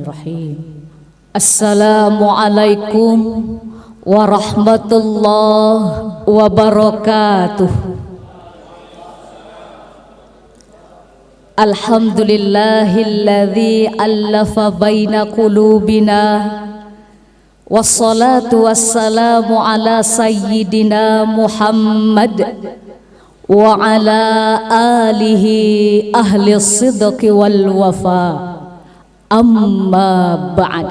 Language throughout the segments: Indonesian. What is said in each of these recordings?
Bismillahirrahmanirrahim. Assalamualaikum warahmatullahi wabarakatuh. Alhamdulillahilladzi allafa baina qulubina, wassalatu wassalamu ala sayyidina Muhammad wa ala alihi ahli sidqi wal wafa. Amma ba'd.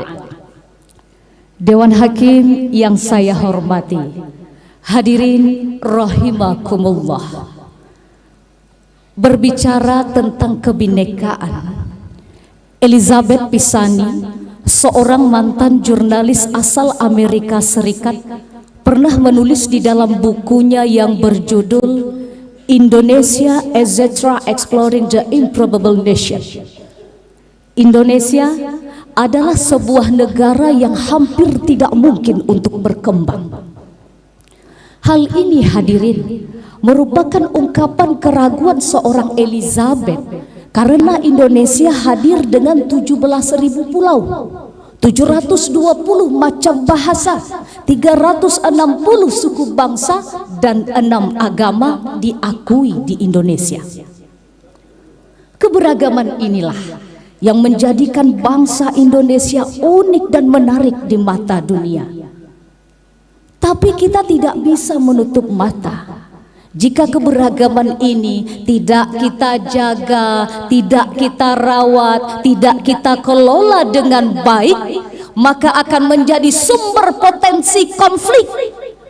Dewan Hakim yang saya hormati, hadirin rahimakumullah. Berbicara tentang kebinekaan, Elizabeth Pisani, seorang mantan jurnalis asal Amerika Serikat, pernah menulis di dalam bukunya yang berjudul Indonesia etc. Exploring the Improbable Nation. Indonesia adalah sebuah negara yang hampir tidak mungkin untuk berkembang. Hal ini, hadirin, merupakan ungkapan keraguan seorang Elizabeth karena Indonesia hadir dengan 17.000 pulau, 720 macam bahasa, 360 suku bangsa, dan 6 agama diakui di Indonesia. Keberagaman inilah yang menjadikan bangsa Indonesia unik dan menarik di mata dunia. Tapi kita tidak bisa menutup mata jika keberagaman ini tidak kita jaga, tidak kita rawat, tidak kita kelola dengan baik, maka akan menjadi sumber potensi konflik.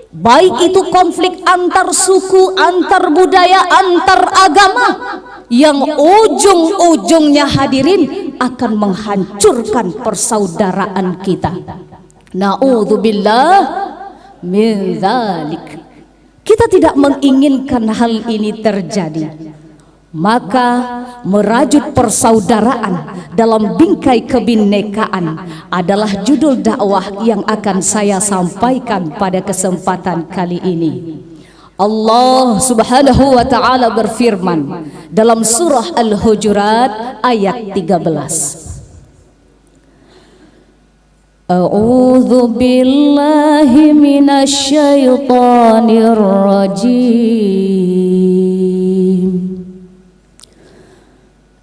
Baik itu konflik antar suku, antar budaya, antar agama, yang ujung-ujungnya, hadirin, akan menghancurkan persaudaraan kita. Na'udzubillah min dzalik. Kita tidak menginginkan hal ini terjadi. Maka merajut persaudaraan dalam bingkai kebinekaan adalah judul dakwah yang akan saya sampaikan pada kesempatan kali ini. Allah Subhanahu wa taala berfirman dalam surah Al-Hujurat ayat 13. A'udzu billahi minasy syaithanir rajim.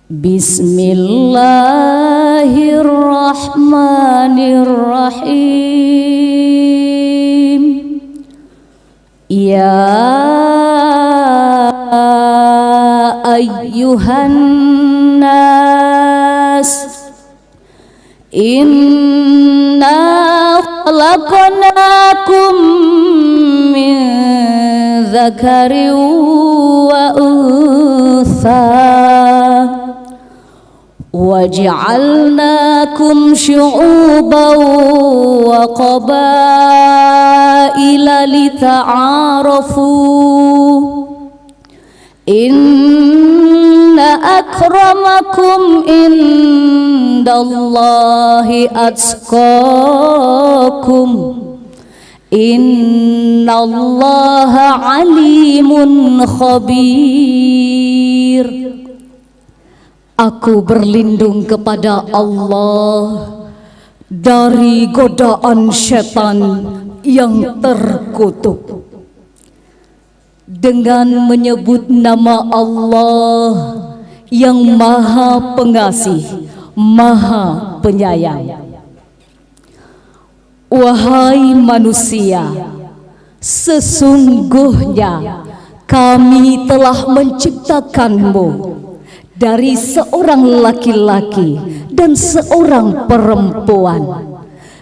Bismillahirrahmanirrahim. Ya ayyuhan nas, inna khalaqnakum min dzakarin wa untha waja'alnakum syu'uban wa qabaila lita'arafu. Inna akramakum indallahi atqakum. Innallaha alimun khabir. Aku berlindung kepada Allah dari godaan setan yang terkutuk dengan menyebut nama Allah yang Maha Pengasih, Maha Penyayang. Wahai manusia, sesungguhnya kami telah menciptakanmu dari seorang laki-laki dan seorang perempuan,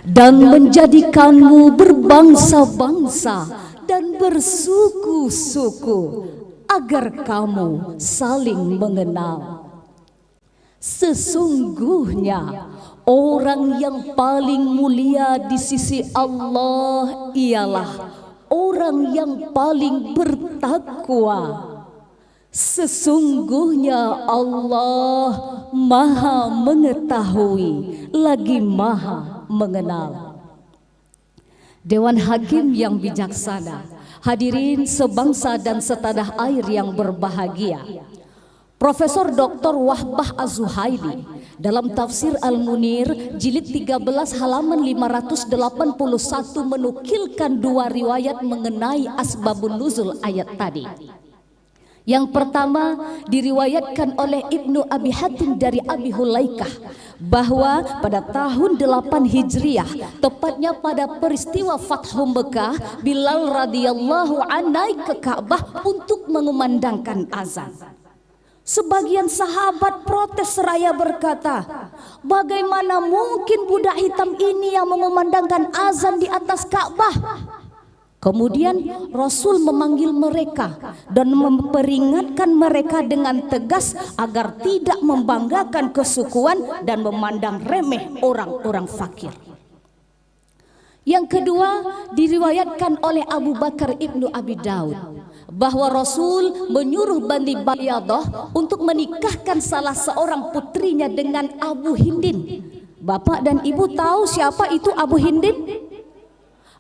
dan menjadikanmu berbangsa-bangsa dan bersuku-suku agar kamu saling mengenal. Sesungguhnya orang yang paling mulia di sisi Allah ialah orang yang paling bertakwa. Sesungguhnya Allah Maha mengetahui lagi Maha mengenal. Dewan Hakim yang bijaksana, hadirin sebangsa dan setanah air yang berbahagia, Profesor Dr. Wahbah Az-Zuhaili dalam tafsir Al-Munir jilid 13 halaman 581 menukilkan dua riwayat mengenai asbabun nuzul ayat tadi. Yang pertama diriwayatkan oleh Ibnu Abi Hatim dari Abi Hulaikah bahwa pada tahun 8 Hijriah, tepatnya pada peristiwa Fathu Mekah, Bilal radhiyallahu anhu naik ke Ka'bah untuk mengumandangkan azan. Sebagian sahabat protes seraya berkata, bagaimana mungkin budak hitam ini yang mengumandangkan azan di atas Ka'bah? Kemudian Rasul memanggil mereka dan memperingatkan mereka dengan tegas agar tidak membanggakan kesukuan dan memandang remeh orang-orang fakir. Yang kedua diriwayatkan oleh Abu Bakar Ibnu Abi Daud bahwa Rasul menyuruh Bani Bayadah untuk menikahkan salah seorang putrinya dengan Abu Hindin. Bapak dan Ibu tahu siapa itu Abu Hindin?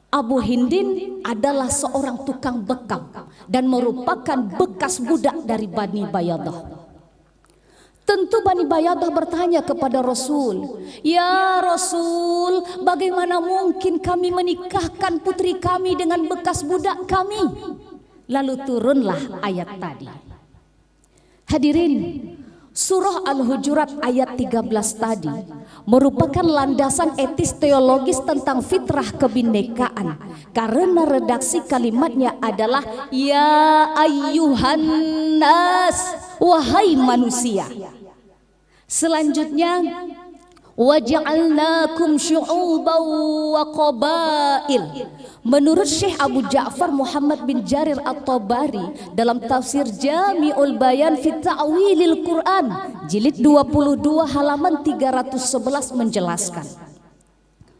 Abu Hindin adalah seorang tukang bekam dan merupakan bekas budak dari Bani Bayadah. Tentu Bani Bayadah bertanya kepada Rasul, "Ya Rasul, bagaimana mungkin kami menikahkan putri kami dengan bekas budak kami?" Lalu turunlah ayat tadi. Hadirin, surah Al-Hujurat ayat 13 tadi merupakan landasan etis teologis tentang fitrah kebinekaan, karena redaksi kalimatnya adalah ya ayyuhan nas, wahai manusia. Selanjutnya waja'alnakum syu'uban wa qabail. Menurut Syekh Abu Ja'far Muhammad bin Jarir At-Tabari dalam tafsir Jami'ul Bayan fi Ta'wilil Quran jilid 22 halaman 311 menjelaskan,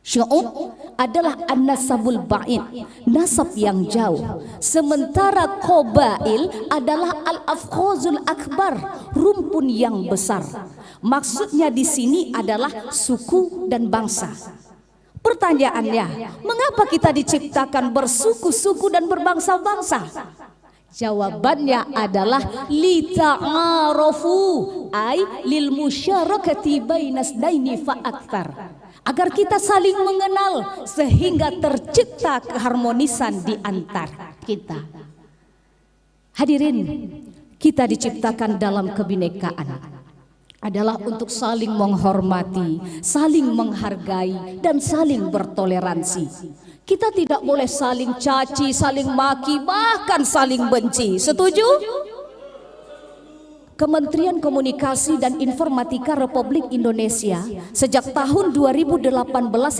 syu'ub adalah an-nasabul ba'id, nasab yang jauh, sementara qabail adalah al-afkhazul akbar, rumpun yang besar. Maksudnya di sini adalah suku dan bangsa. Pertanyaannya, mengapa kita diciptakan bersuku-suku dan berbangsa-bangsa? Jawabannya adalah lita'arafu, ay lil musyarakati bainas daini fa aktsar. Agar kita saling mengenal sehingga tercipta keharmonisan di antara kita. Hadirin, kita diciptakan dalam kebinekaan adalah untuk saling menghormati, saling menghargai, dan saling bertoleransi. Kita tidak boleh saling caci, saling maki, bahkan saling benci. Setuju? Kementerian Komunikasi dan Informatika Republik Indonesia sejak tahun 2018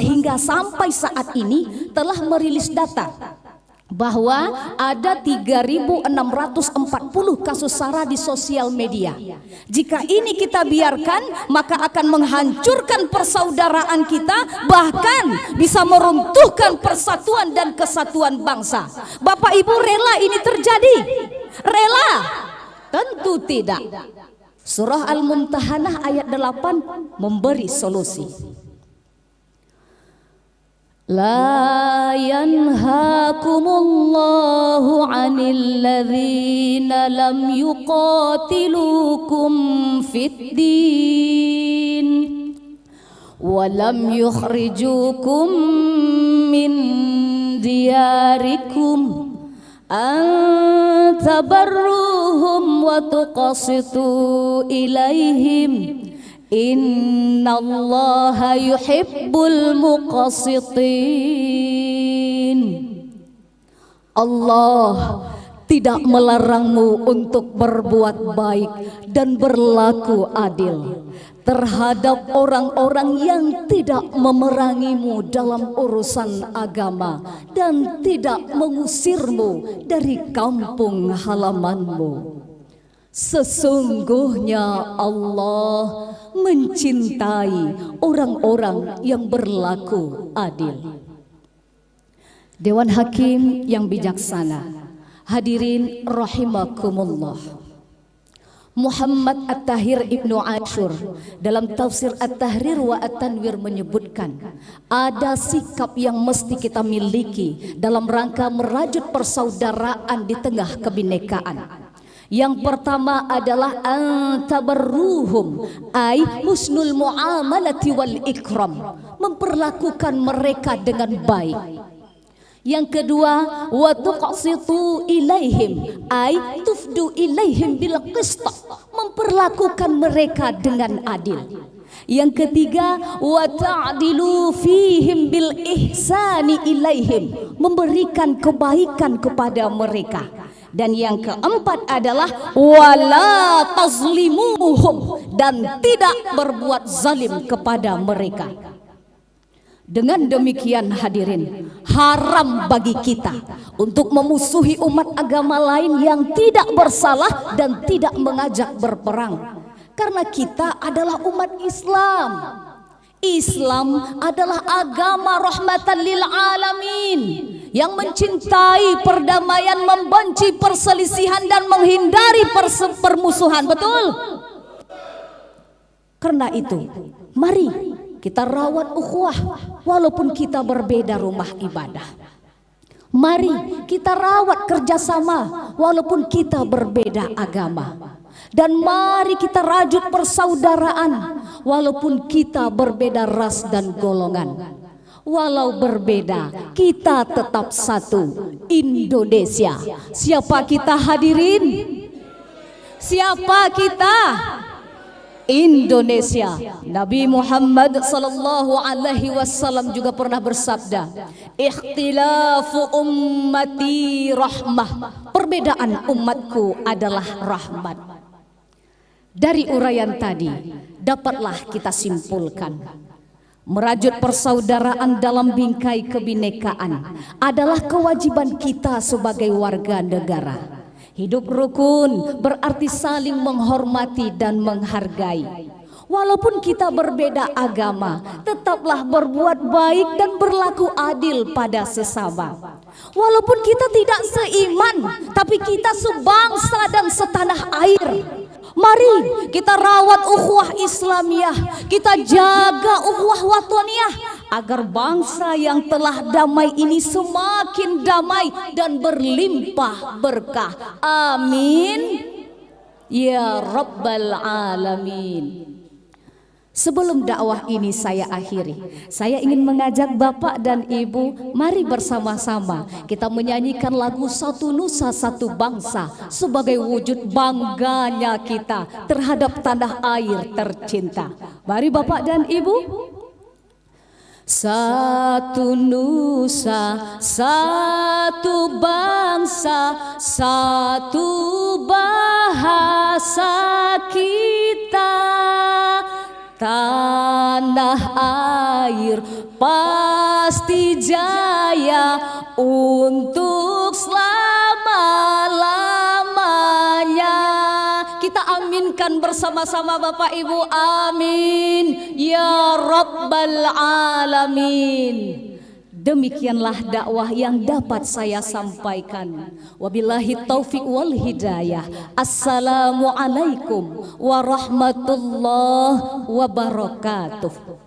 hingga sampai saat ini telah merilis data bahwa ada 3.640 kasus SARA di sosial media. Jika ini kita biarkan, maka akan menghancurkan persaudaraan kita, bahkan bisa meruntuhkan persatuan dan kesatuan bangsa. Bapak Ibu rela ini terjadi? Rela? Tentu tidak. Surah Al-Mumtahanah ayat 8 memberi solusi. La yanhakumullahu 'anil ladzina lam yuqatilukum fid din wa lam yukhrijukum min diyarikum an tabarruhum wa tuqsitu ilaihim innallaha yuhibbul muqsitin. Allah tidak melarangmu untuk berbuat baik dan berlaku adil terhadap orang-orang yang tidak memerangimu dalam urusan agama dan tidak mengusirmu dari kampung halamanmu. Sesungguhnya Allah mencintai orang-orang yang berlaku adil. Dewan Hakim yang bijaksana, hadirin rahimakumullah. Muhammad At-Tahir Ibnu Ashur dalam tafsir At-Tahrir wa At-Tanwir menyebutkan ada sikap yang mesti kita miliki dalam rangka merajut persaudaraan di tengah kebinekaan, Yang pertama adalah antabarruhum, ay husnul muamalati wal ikram, memperlakukan mereka dengan baik. Yang kedua, wa tuqsitu ilaihim, ay tufdu ilaihim bil qist, memperlakukan mereka dengan adil. Yang ketiga, wa ta'dilu fihim bil ihsani ilaihim, memberikan kebaikan kepada mereka. Dan yang keempat adalah wala tazlimuhum, dan tidak berbuat zalim kepada mereka. Dengan demikian hadirin, haram bagi kita untuk memusuhi umat agama lain yang tidak bersalah dan tidak mengajak berperang. Karena kita adalah umat Islam. Islam adalah agama rahmatan lil alamin, yang mencintai perdamaian, membenci perselisihan dan menghindari permusuhan. Betul? Karena itu, mari kita rawat ukhuwah walaupun kita berbeda rumah ibadah. Mari kita rawat kerjasama walaupun kita berbeda agama. Dan mari kita rajut persaudaraan walaupun kita berbeda ras dan golongan. Walau berbeda, kita tetap satu, Indonesia. Siapa kita hadirin? Siapa kita? Indonesia. Nabi Muhammad sallallahu alaihi wasallam juga pernah bersabda, ikhtilafu ummati rahmah, perbedaan umatku adalah rahmat. Dari uraian tadi dapatlah kita simpulkan, merajut persaudaraan dalam bingkai kebinekaan adalah kewajiban kita sebagai warga negara. Hidup rukun berarti saling menghormati dan menghargai. Walaupun kita berbeda agama, tetaplah berbuat baik dan berlaku adil pada sesama. Walaupun kita tidak seiman, tapi kita sebangsa dan setanah air. Mari kita rawat ukhuwah Islamiyah, kita jaga ukhuwah wataniyah, agar bangsa yang telah damai ini semakin damai dan berlimpah berkah. Amin ya rabbal alamin. Sebelum dakwah ini saya akhiri, saya ingin mengajak Bapak dan Ibu, mari bersama-sama kita menyanyikan lagu Satu Nusa Satu Bangsa sebagai wujud bangganya kita terhadap tanah air tercinta. Mari Bapak dan Ibu. Satu nusa, satu bangsa, satu bahasa kita. Tanah air pasti jaya untuk selama-lamanya. Kita aminkan bersama-sama Bapak Ibu, amin ya rabbal alamin. Demikianlah dakwah yang dapat saya sampaikan. Wabillahi taufiq wal hidayah. Assalamualaikum warahmatullahi wabarakatuh.